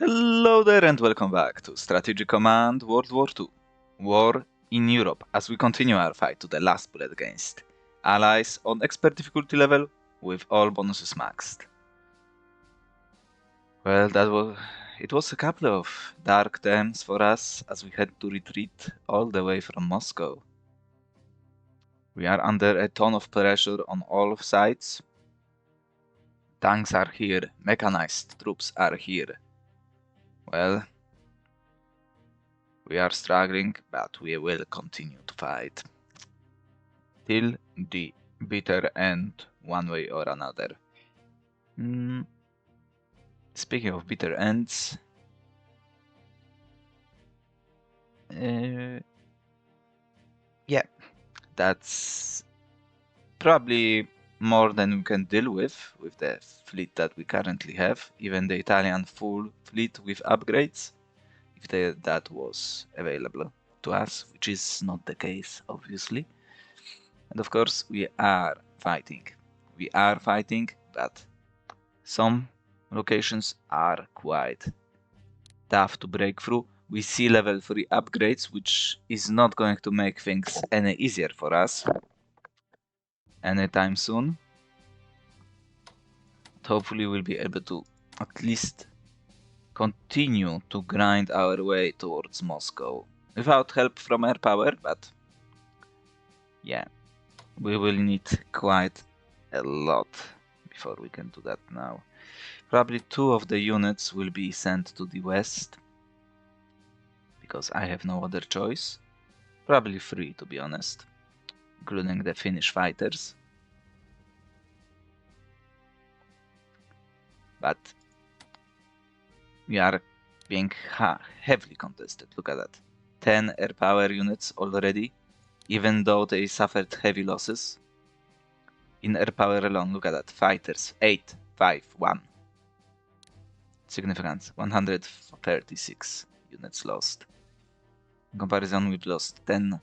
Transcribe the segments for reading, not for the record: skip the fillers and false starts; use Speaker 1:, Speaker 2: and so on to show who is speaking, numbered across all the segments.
Speaker 1: Hello there and welcome back to Strategic Command WWII, War in Europe, as we continue our fight to the last bullet against allies on expert difficulty level with all bonuses maxed. Well, it was a couple of dark times for us as we had to retreat all the way from Moscow. We are under a ton of pressure on all sides. Tanks are here, mechanized troops are here. Well, we are struggling, but we will continue to fight till the bitter end, one way or another. Speaking of bitter ends, yeah, that's probably more than we can deal with the fleet that we currently have, even the Italian full fleet with upgrades, if that was available to us, which is not the case, obviously. And of course, we are fighting. We are fighting, but some locations are quite tough to break through. We see level 3 upgrades, which is not going to make things any easier for us anytime soon. But hopefully we'll be able to at least continue to grind our way towards Moscow without help from air power, but yeah, we will need quite a lot before we can do that now. Probably 2 of the units will be sent to the west, because I have no other choice. Probably 3, to be honest, including the Finnish fighters. But we are being heavily contested. Look at that. 10 air power units already, even though they suffered heavy losses. In air power alone, look at that. Fighters, 8, 5, 1. Significant, 136 units lost. In comparison, we've lost 10.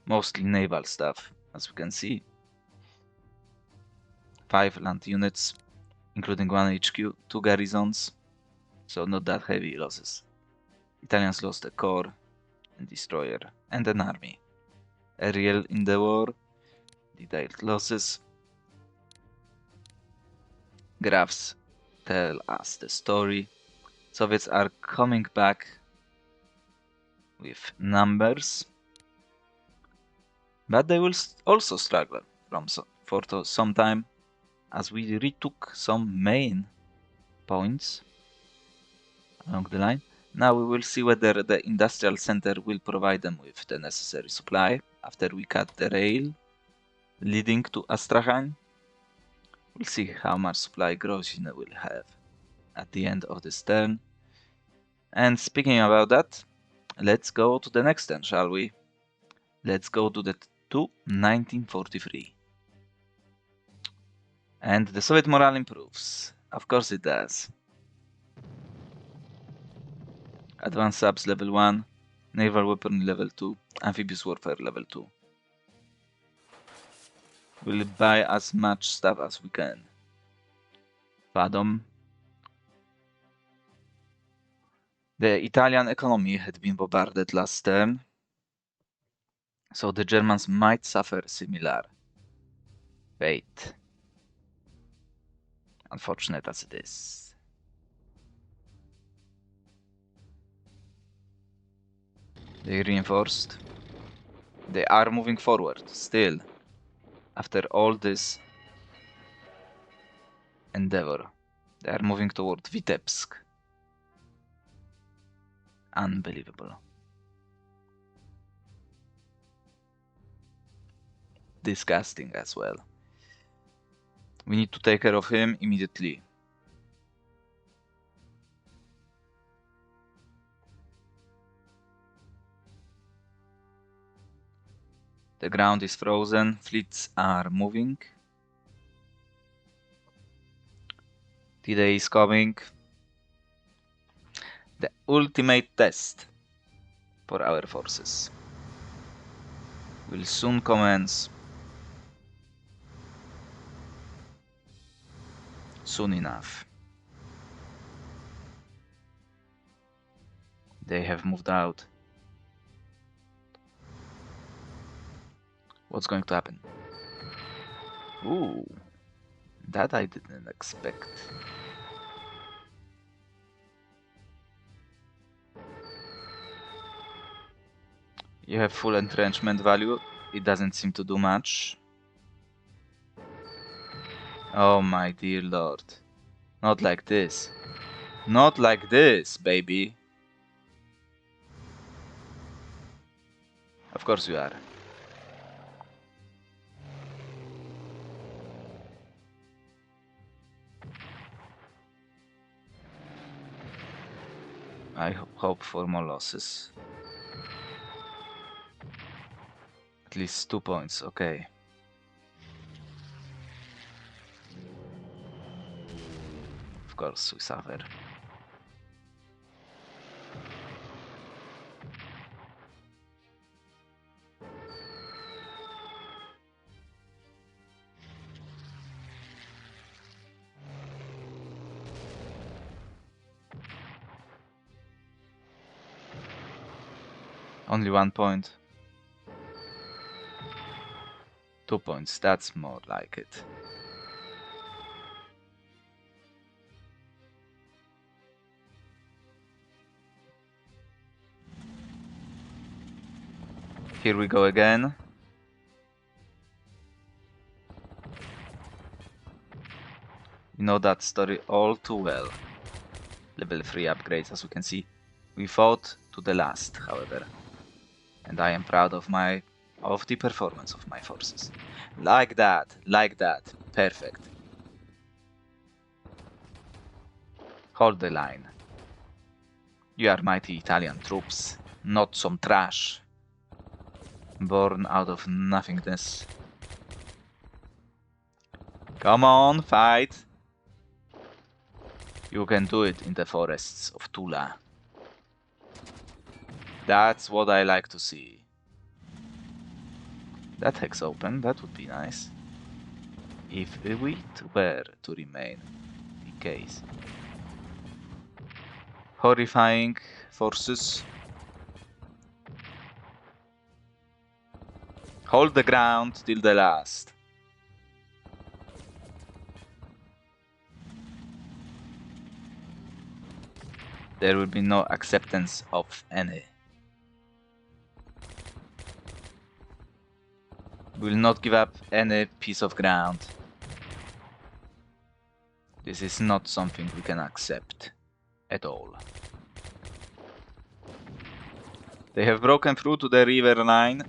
Speaker 1: Mostly naval stuff, as we can see. 5 land units, including 1 HQ, 2 garrisons, so not that heavy losses. Italians lost a corps, a destroyer, and an army. Aerial in the war, detailed losses. Graphs tell us the story. Soviets are coming back with numbers, but they will also struggle for some time, as we retook some main points along the line. Now we will see whether the industrial center will provide them with the necessary supply after we cut the rail leading to Astrakhan. We'll see how much supply Grozny will have at the end of this turn. And speaking about that, let's go to the next turn, shall we? Let's go to 1943. And the Soviet morale improves. Of course it does. Advanced subs level 1, naval weapon level 2, amphibious warfare level 2. We'll buy as much stuff as we can. Pardon. The Italian economy had been bombarded last turn, so the Germans might suffer similar fate. Unfortunate as it is. They reinforced. They are moving forward still, after all this endeavor. They are moving toward Vitebsk. Unbelievable. Disgusting as well. We need to take care of him immediately. The ground is frozen, fleets are moving. D-Day is coming. The ultimate test for our forces will soon commence. Soon enough. They have moved out. What's going to happen? Ooh, that I didn't expect. You have full entrenchment value. It doesn't seem to do much. Oh my dear lord. Not like this. Not like this, baby. Of course you are. I hope for more losses. At least 2 points, okay. Of course we suffer. Only 1 point. 2 points, that's more like it. Here we go again. We know that story all too well. Level 3 upgrades, as we can see. We fought to the last, however. And I am proud of the performance of my forces. Like that, perfect. Hold the line. You are mighty Italian troops, not some trash. Born out of nothingness. Come on, fight! You can do it in the forests of Tula. That's what I like to see. That hex open, that would be nice. If it were to remain the case. Horrifying forces. Hold the ground till the last. There will be no acceptance of any. We will not give up any piece of ground. This is not something we can accept at all. They have broken through to the river line.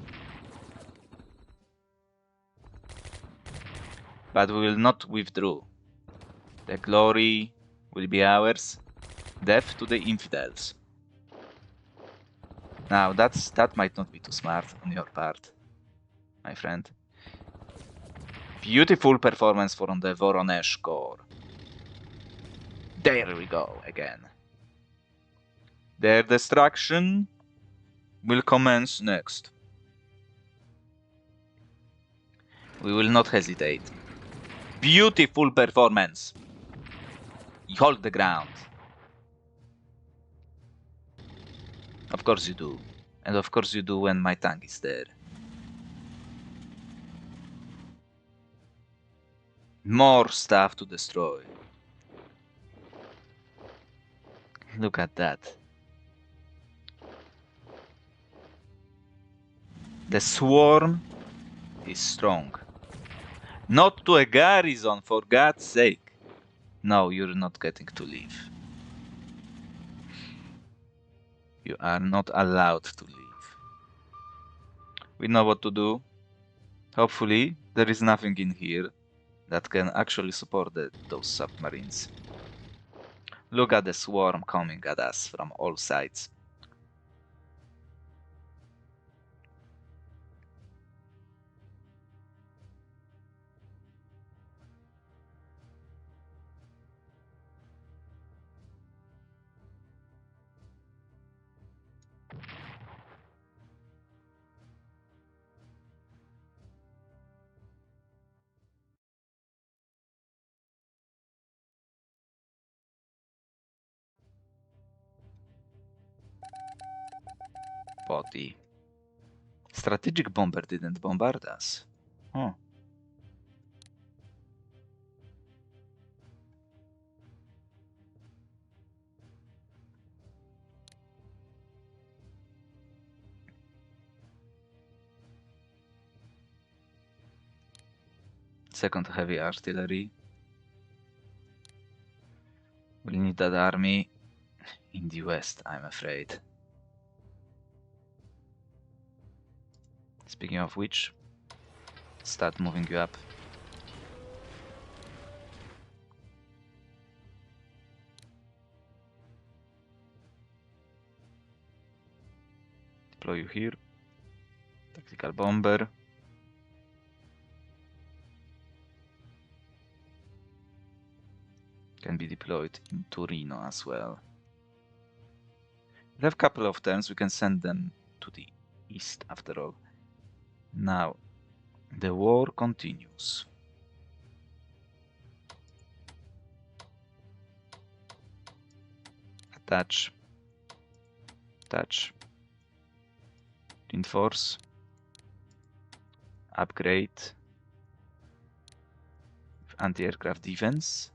Speaker 1: But we will not withdraw. The glory will be ours. Death to the infidels. Now that might not be too smart on your part, my friend. Beautiful performance from the Voronezh Corps. There we go again. Their destruction will commence next. We will not hesitate. Beautiful performance. Hold the ground. Of course you do. And of course you do when my tank is there. More stuff to destroy. Look at that. The swarm is strong. Not to a garrison, for God's sake. No, you're not getting to leave. You are not allowed to leave. We know what to do. Hopefully, there is nothing in here that can actually support those submarines. Look at the swarm coming at us from all sides. Body. Strategic bomber didn't bombard us. Huh. Second heavy artillery. We'll need that army in the west, I'm afraid. Speaking of which, start moving you up. Deploy you here. Tactical bomber. Can be deployed in Torino as well. We have a couple of turns, we can send them to the east after all. Now, the war continues. Attach. Attach. Reinforce. Upgrade. Anti-aircraft defense.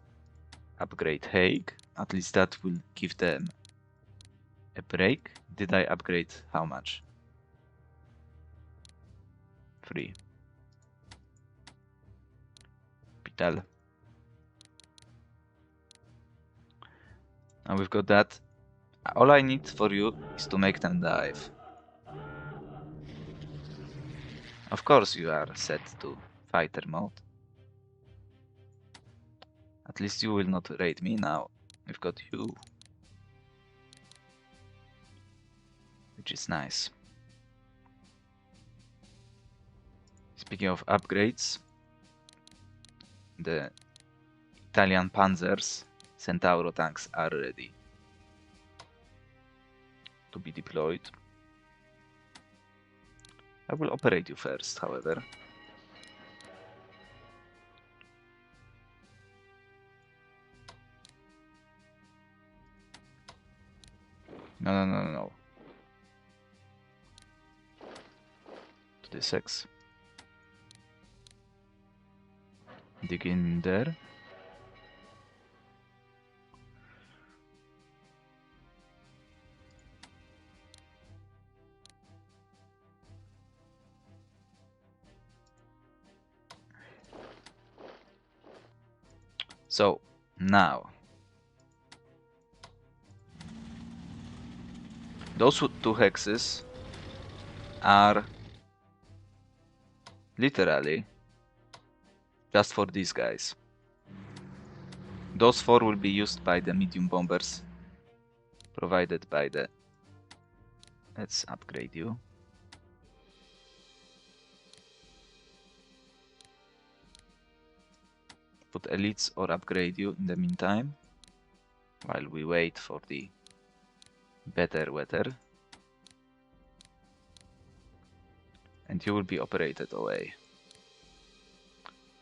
Speaker 1: Upgrade Hague. At least that will give them a break. Did I upgrade how much? 3. Pital. Now we've got that. All I need for you is to make them dive. Of course you are set to fighter mode. At least you will not raid me now. We've got you. Which is nice. Speaking of upgrades, the Italian Panzers Centauro tanks are ready to be deployed. I will operate you first, however. No. To the 6. Dig in there. So, now, those 2 hexes are literally just for these guys. Those 4 will be used by the medium bombers provided by the... Let's upgrade you. Put elites or upgrade you in the meantime, while we wait for the better weather. And you will be operated away.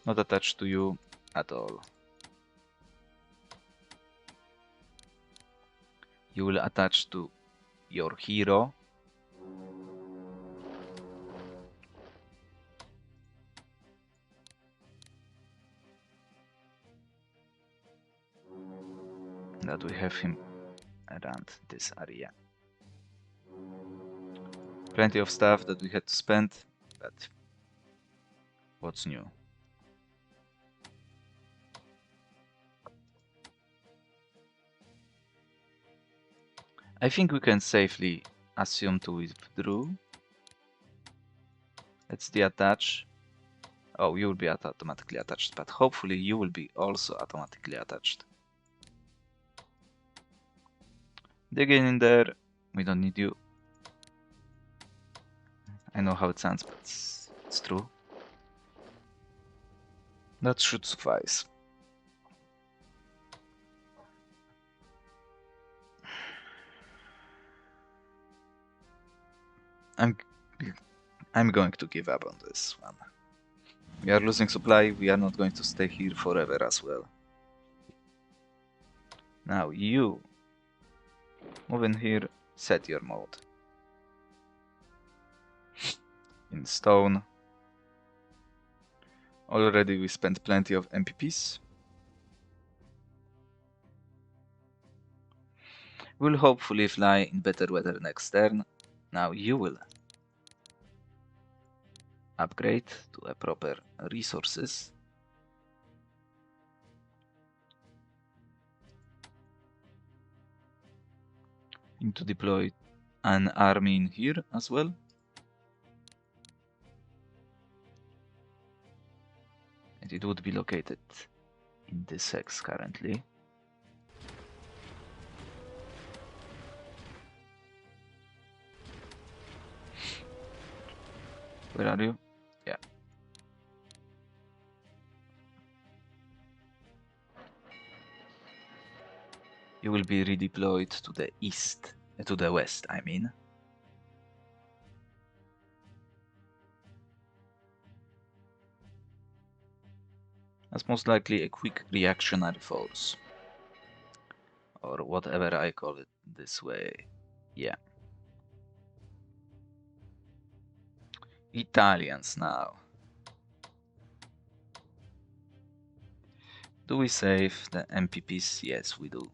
Speaker 1: Not attached to you at all. You will attach to your hero. That we have him around this area. Plenty of stuff that we had to spend, but what's new? I think we can safely assume to withdraw. Let's deattach. Oh, you will be automatically attached, but hopefully you will be also automatically attached. Dig in there. We don't need you. I know how it sounds, but it's true. That should suffice. I'm going to give up on this one. We are losing supply, we are not going to stay here forever as well. Now you move in here, set your mode. in stone. Already we spent plenty of MPPs. We'll hopefully fly in better weather next turn. Now you will upgrade to a proper resources. Need to deploy an army in here as well. And it would be located in this hex currently. Where are you? Yeah. You will be redeployed to the east, to the west, I mean. That's most likely a quick reactionary force. Or whatever I call it this way. Yeah. Italians now. Do we save the MPPs? Yes, we do.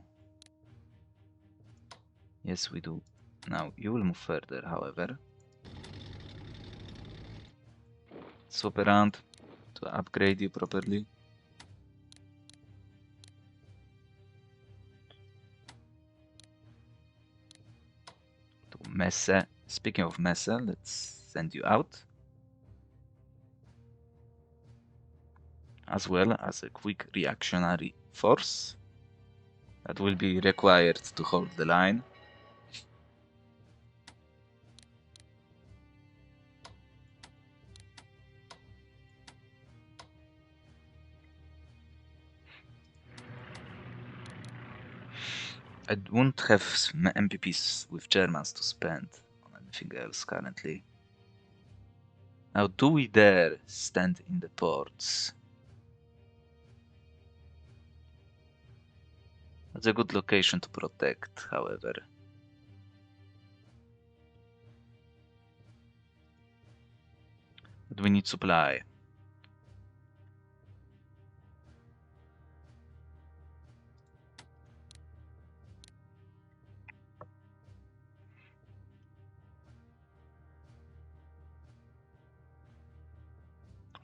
Speaker 1: Yes, we do. Now, you will move further, however. Swap around to upgrade you properly. To Messe. Speaking of Messe, let's send you out. As well as a quick reactionary force that will be required to hold the line. I won't have MPPs with Germans to spend on anything else currently. Now, do we dare stand in the ports? That's a good location to protect, however. But we need supply.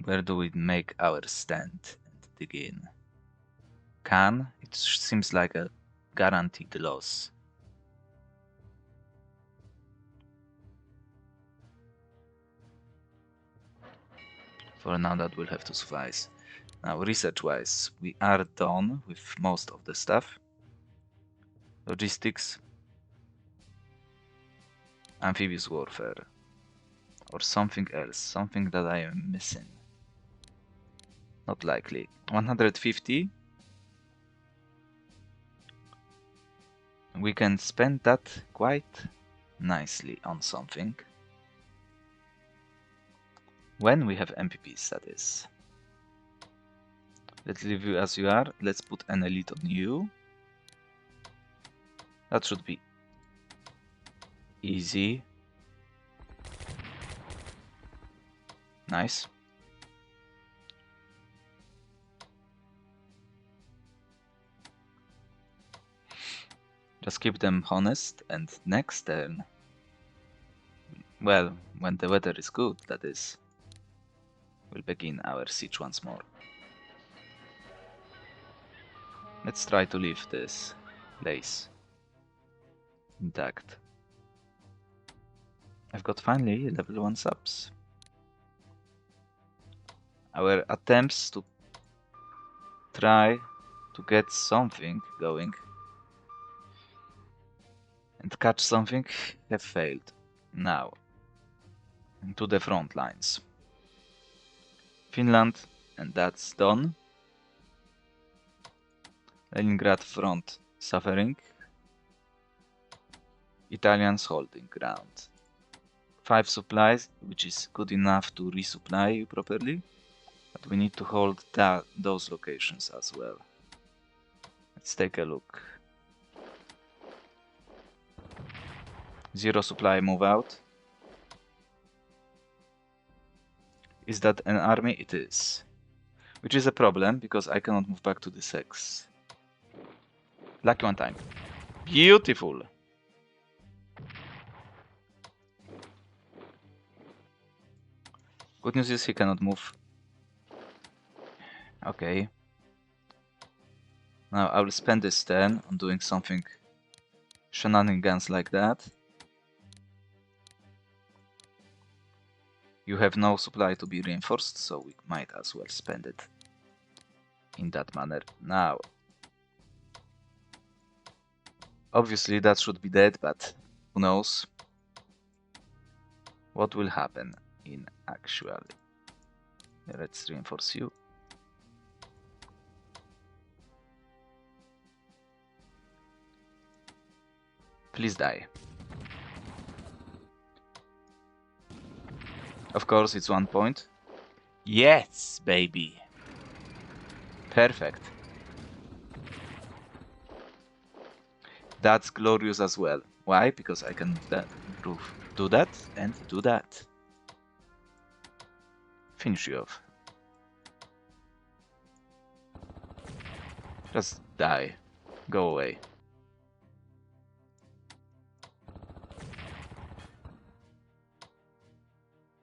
Speaker 1: Where do we make our stand and dig in? Can? It seems like a guaranteed loss. For now, that will have to suffice. Now, research-wise, we are done with most of the stuff. Logistics, amphibious warfare, or something else, something that I am missing. Not likely. 150. We can spend that quite nicely on something. When we have MPPs, that is. Let's leave you as you are. Let's put an elite on you. That should be easy. Nice. Just keep them honest, and next turn, well, when the weather is good, that is, we'll begin our siege once more. Let's try to leave this place intact. I've got finally level 1 subs. Our attempts to try to get something going and catch something have failed. Now, to the front lines. Finland, and that's done. Leningrad front suffering. Italians holding ground. 5 supplies, which is good enough to resupply you properly, but we need to hold those locations as well. Let's take a look. 0 supply, move out. Is that an army? It is. Which is a problem, because I cannot move back to the 6. Lucky one time. Beautiful! Good news is he cannot move. Okay. Now I will spend this turn on doing something shenanigans like that. You have no supply to be reinforced, so we might as well spend it in that manner. Now, obviously that should be dead, but who knows what will happen in actuality. Let's reinforce you. Please die. Of course, it's 1 point. Yes, baby. Perfect. That's glorious as well. Why? Because I can do that and do that. Finish you off. Just die. Go away.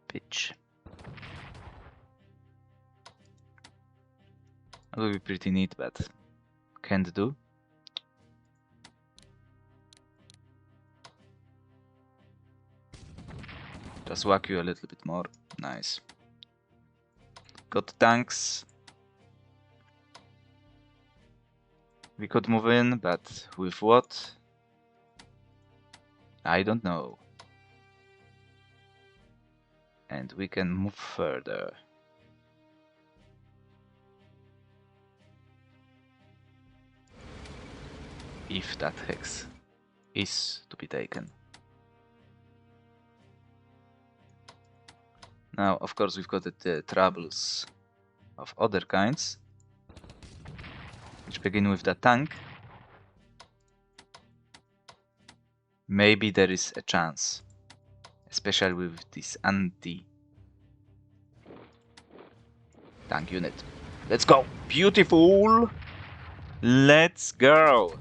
Speaker 1: Pitch. That would be pretty neat, but can't do. Just whack you a little bit more. Nice. Got tanks. We could move in, but with what? I don't know. And we can move further. If that hex is to be taken. Now, of course, we've got the troubles of other kinds, which begin with the tank. Maybe there is a chance, especially with this anti-tank unit. Let's go! Beautiful! Let's go!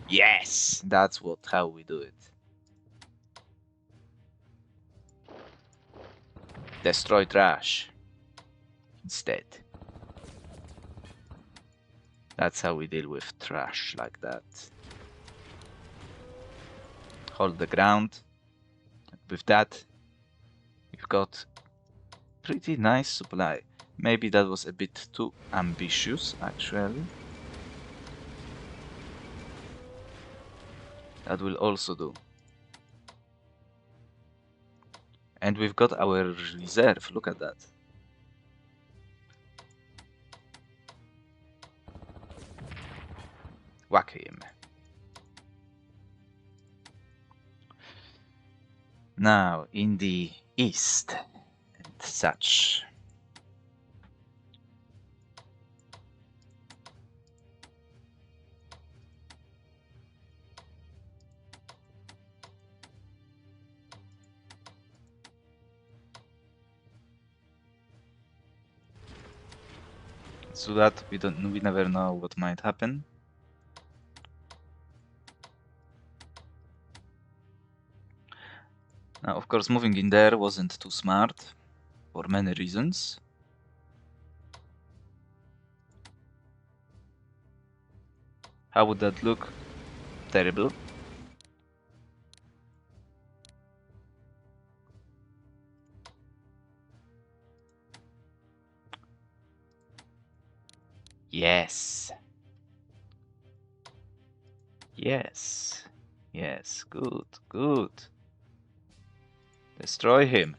Speaker 1: Yes! That's how we do it. Destroy trash instead. That's how we deal with trash like that. Hold the ground. With that, we've got pretty nice supply. Maybe that was a bit too ambitious, actually. That will also do. And we've got our reserve, look at that. Whack him. Now, in the east, and such. So that we never know what might happen. Now, of course, moving in there wasn't too smart for many reasons. How would that look? Terrible. Yes. Yes. Yes. Good. Good. Destroy him.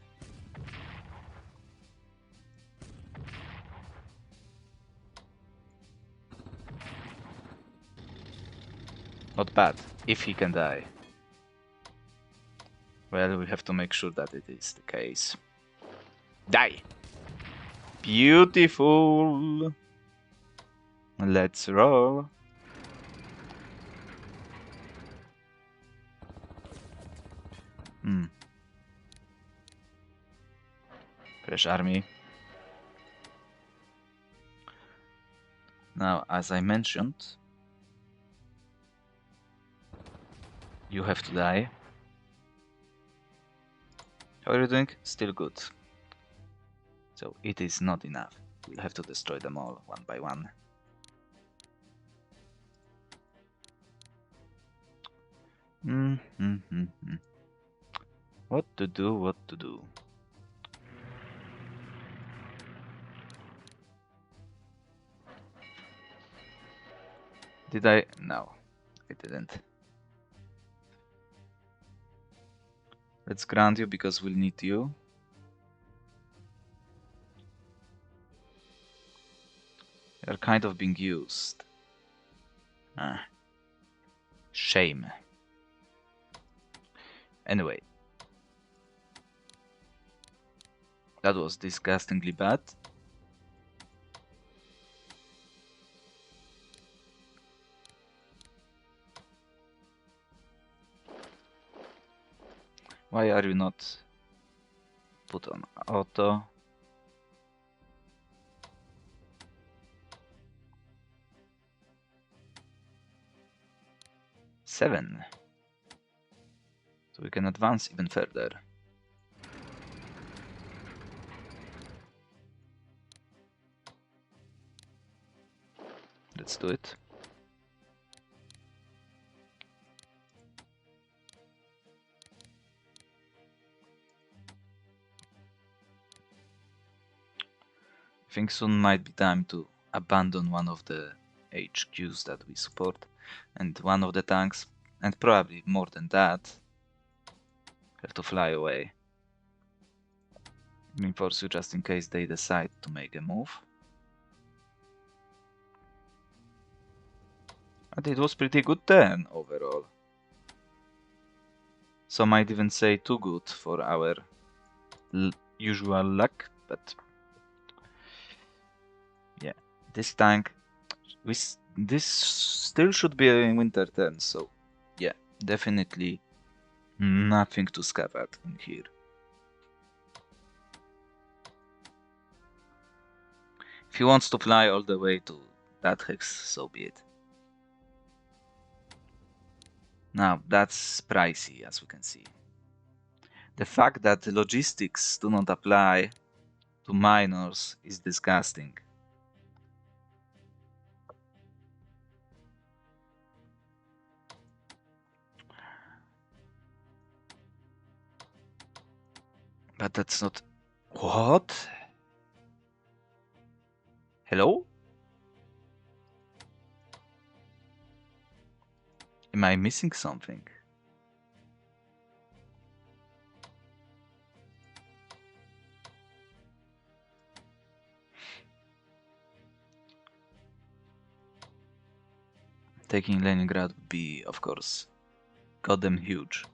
Speaker 1: Not bad, if he can die. Well, we have to make sure that it is the case. Die! Beautiful! Let's roll. Fresh army. Now, as I mentioned, you have to die. How are you doing? Still good. So it is not enough. We'll have to destroy them all one by one. What to do, what to do. Did I? No, I didn't. Let's grant you because we'll need you. They're kind of being used. Ah. Shame. Anyway. That was disgustingly bad. Why are you not put on auto? Seven. So we can advance even further. Let's do it. I think soon might be time to abandon one of the HQs that we support and one of the tanks, and probably more than that, have to fly away. Reinforce you just in case they decide to make a move. But it was pretty good turn overall. Some might even say too good for our usual luck, but yeah, this tank, this still should be a winter turn, so yeah, definitely nothing to scoff at in here. If he wants to fly all the way to that hex, so be it. Now, that's pricey, as we can see. The fact that the logistics do not apply to minors is disgusting. But that's not... What? Hello? Am I missing something? Taking Leningrad would be, of course, goddamn huge.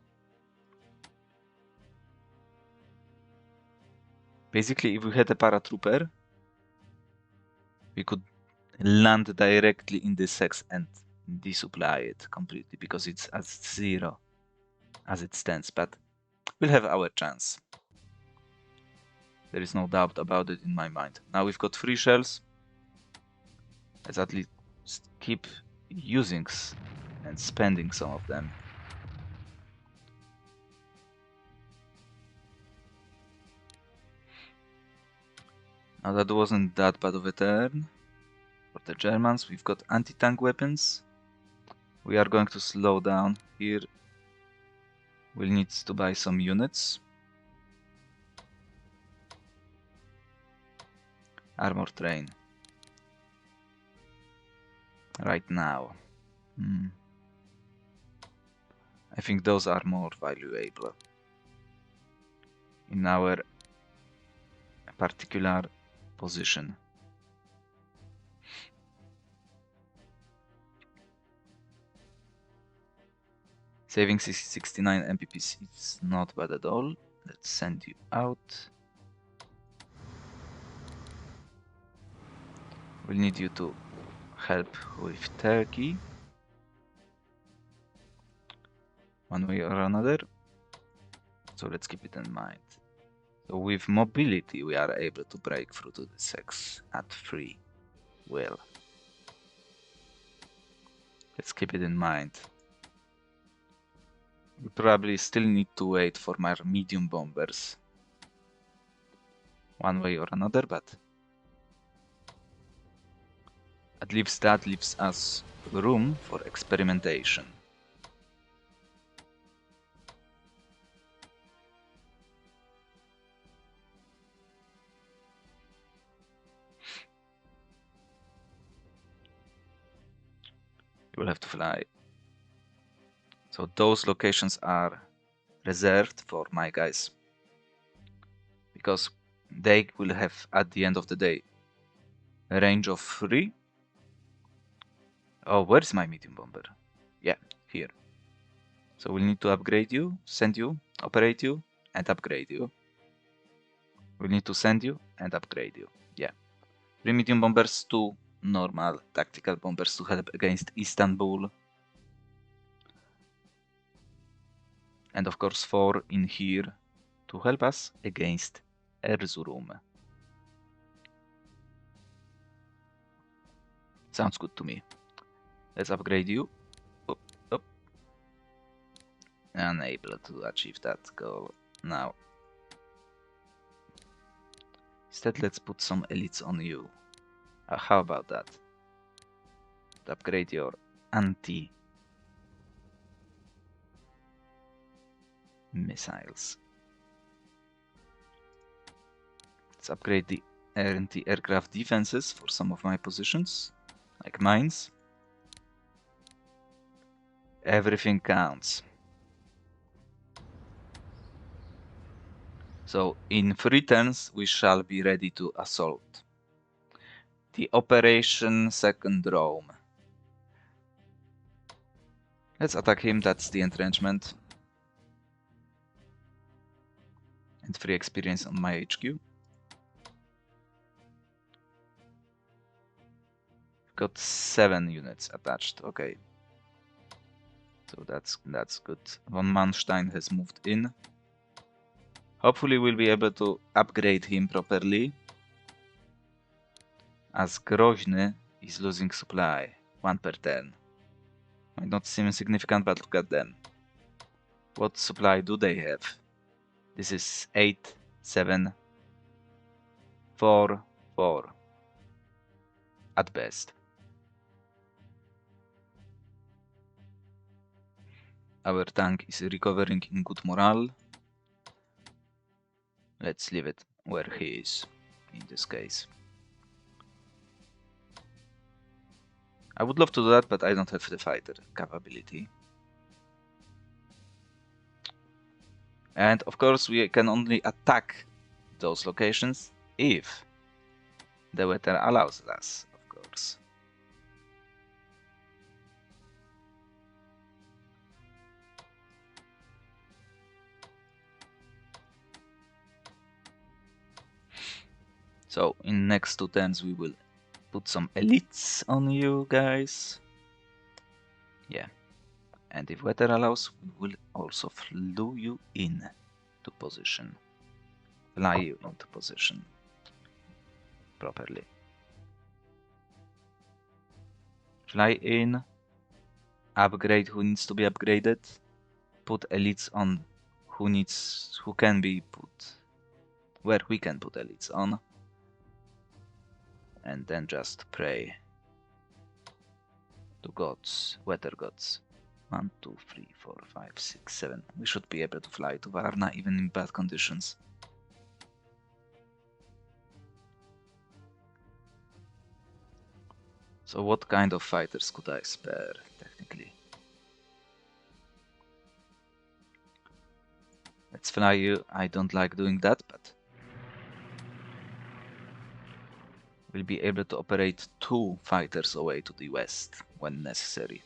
Speaker 1: Basically, if we had a paratrooper, we could land directly in this hex and desupply it completely, because it's at 0 as it stands, but we'll have our chance. There is no doubt about it in my mind. Now we've got 3 shells. Let's at least keep using and spending some of them. Now that wasn't that bad of a turn. For the Germans, we've got anti-tank weapons. We are going to slow down here. We'll need to buy some units. Armor train. Right now. I think those are more valuable in our particular position. Saving 69 MPPs is not bad at all. Let's send you out. We'll need you to help with Turkey, one way or another. So let's keep it in mind. So with mobility, we are able to break through to the hex at free will. Let's keep it in mind. We probably still need to wait for my medium bombers. One way or another, but at least that leaves us room for experimentation. You will have to fly. So those locations are reserved for my guys, because they will have, at the end of the day, a range of 3. Oh, where's my medium bomber? Yeah, here. So we'll need to upgrade you, send you, operate you, and upgrade you. We'll need to send you and upgrade you. Yeah. 3 medium bombers, 2 normal tactical bombers to help against Istanbul. And of course 4 in here to help us against Erzurum. Sounds good to me. Let's upgrade you. Up, up. Unable to achieve that goal now. Instead, let's put some elites on you. How about that? To upgrade your anti-missiles. Let's upgrade the anti-aircraft defenses for some of my positions, like mines. Everything counts. So in 3 turns we shall be ready to assault. The Operation Second Rome. Let's attack him, that's the entrenchment. And 3 experience on my HQ. Got 7 units attached, okay. So that's good. Von Manstein has moved in. Hopefully we'll be able to upgrade him properly. As Grozny is losing supply, 1 per turn. Might not seem significant, but look at them. What supply do they have? This is 8, 7, 4, 4. At best. Our tank is recovering in good morale. Let's leave it where he is, in this case. I would love to do that, but I don't have the fighter capability. And of course we can only attack those locations if the weather allows us, of course. So in next 2 turns we will put some elites on you guys. Yeah. And if weather allows, we will also flew you in to position. Fly you into position properly. Fly in, upgrade who needs to be upgraded, put elites on who can be put, where we can put elites on, and then just pray to gods, weather gods. 1, 2, 3, 4, 5, 6, 7. We should be able to fly to Varna even in bad conditions. So what kind of fighters could I spare, technically? Let's fly you. I don't like doing that, but we'll be able to operate 2 fighters away to the west when necessary,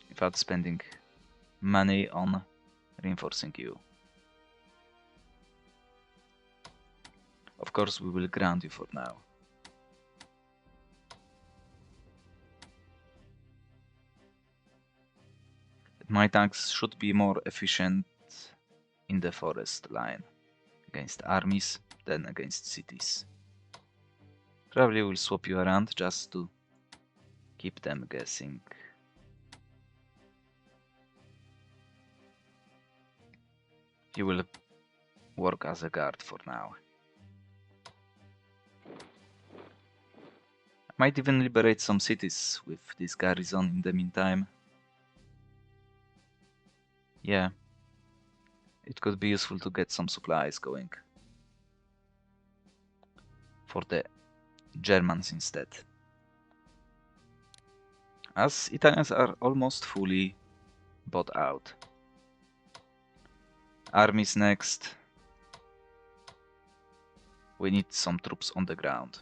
Speaker 1: without spending money on reinforcing you. Of course, we will ground you for now. My tanks should be more efficient in the forest line against armies than against cities. Probably will swap you around just to Keep them guessing. You will work as a guard for now. Might even liberate some cities with this garrison in the meantime. Yeah. It could be useful to get some supplies going. For the Germans instead. As Italians are almost fully bought out. Armies next. We need some troops on the ground.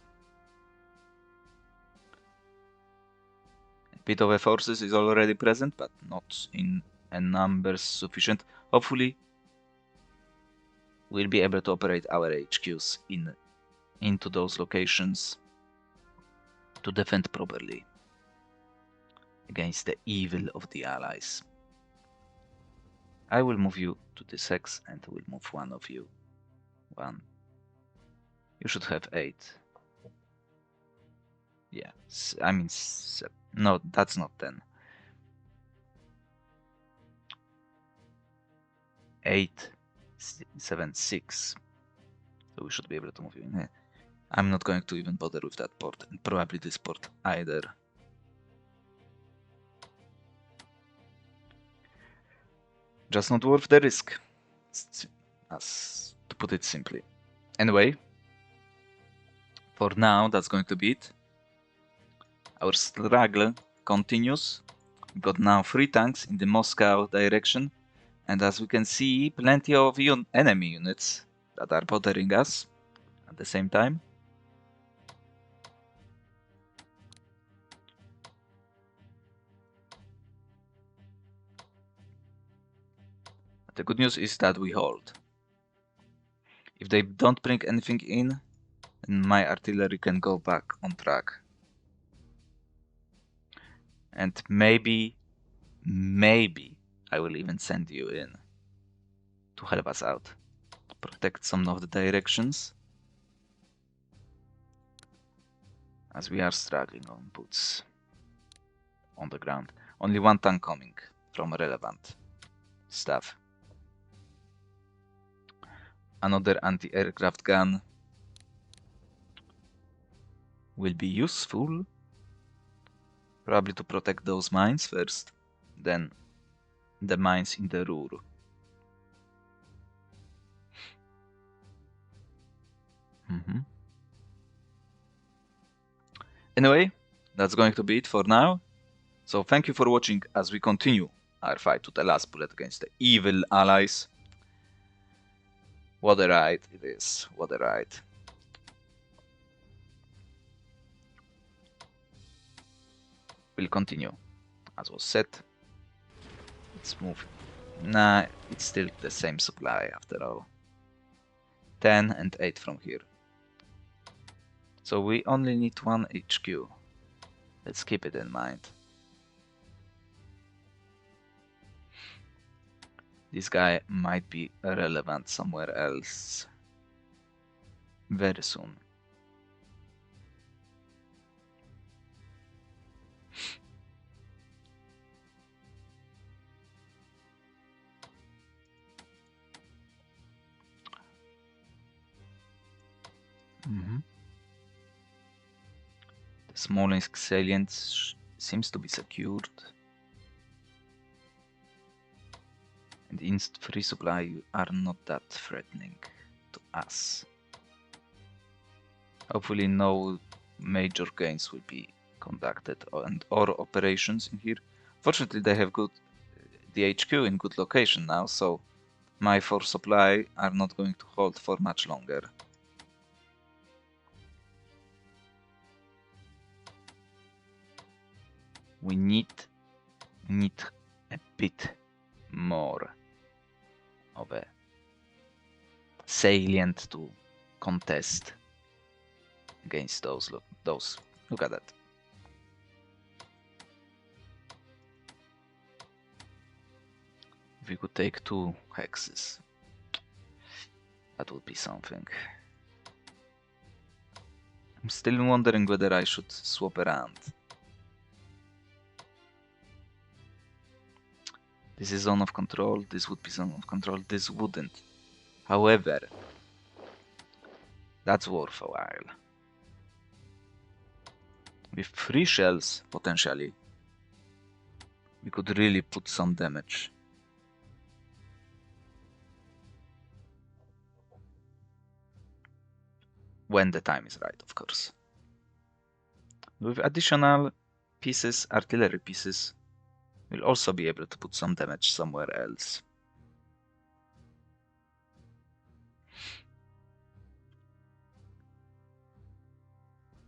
Speaker 1: A bit of a forces is already present, but not in a numbers sufficient. Hopefully, we'll be able to operate our HQs into those locations to defend properly against the evil of the Allies. I will move you to this hex and will move one of you. 1. You should have 8. Yeah, I mean, no, that's not 10. 8, 7, 6. So we should be able to move you in here. I'm not going to even bother with that port, and probably this port either. Just not worth the risk, as to put it simply. Anyway, for now, that's going to be it. Our struggle continues. We've got now 3 tanks in the Moscow direction, and as we can see, plenty of enemy units that are bothering us at the same time. The good news is that we hold. If they don't bring anything in, then my artillery can go back on track. And maybe I will even send you in to help us out. Protect some of the directions. As we are struggling on boots on the ground. Only 1 tank coming from relevant stuff. Another anti-aircraft gun will be useful. Probably to protect those mines first, then the mines in the Ruhr. Anyway, that's going to be it for now. So thank you for watching as we continue our fight to the last bullet against the evil Allies. What a ride it is, what a ride. We'll continue, as was said. Let's move. Nah, it's still the same supply after all. 10 and 8 from here. So we only need 1 HQ. Let's keep it in mind. This guy might be relevant somewhere else very soon. The Smolensk salient seems to be secured. And in free supply are not that threatening to us. Hopefully no major gains will be conducted or operations in here. Fortunately they have the HQ in good location now, so my force supply are not going to hold for much longer. We need a bit more of a salient to contest against those. Look at that. If we could take 2 hexes, that would be something. I'm still wondering whether I should swap around. This is zone of control, this would be zone of control, this wouldn't. However, that's worth a while. With 3 shells, potentially, we could really put some damage. When the time is right, of course. With additional pieces, artillery pieces, we'll also be able to put some damage somewhere else.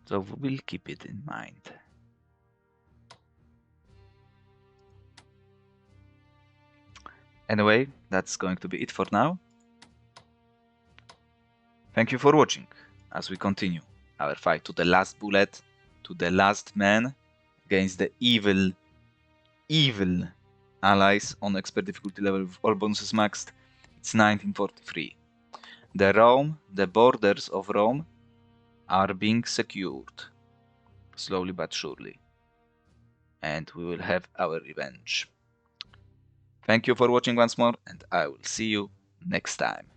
Speaker 1: So we'll keep it in mind. Anyway, that's going to be it for now. Thank you for watching as we continue our fight to the last bullet, to the last man against the evil allies on expert difficulty level with all bonuses maxed. It's 1943. The borders of Rome are being secured, slowly but surely. And we will have our revenge. Thank you for watching once more, and I will see you next time.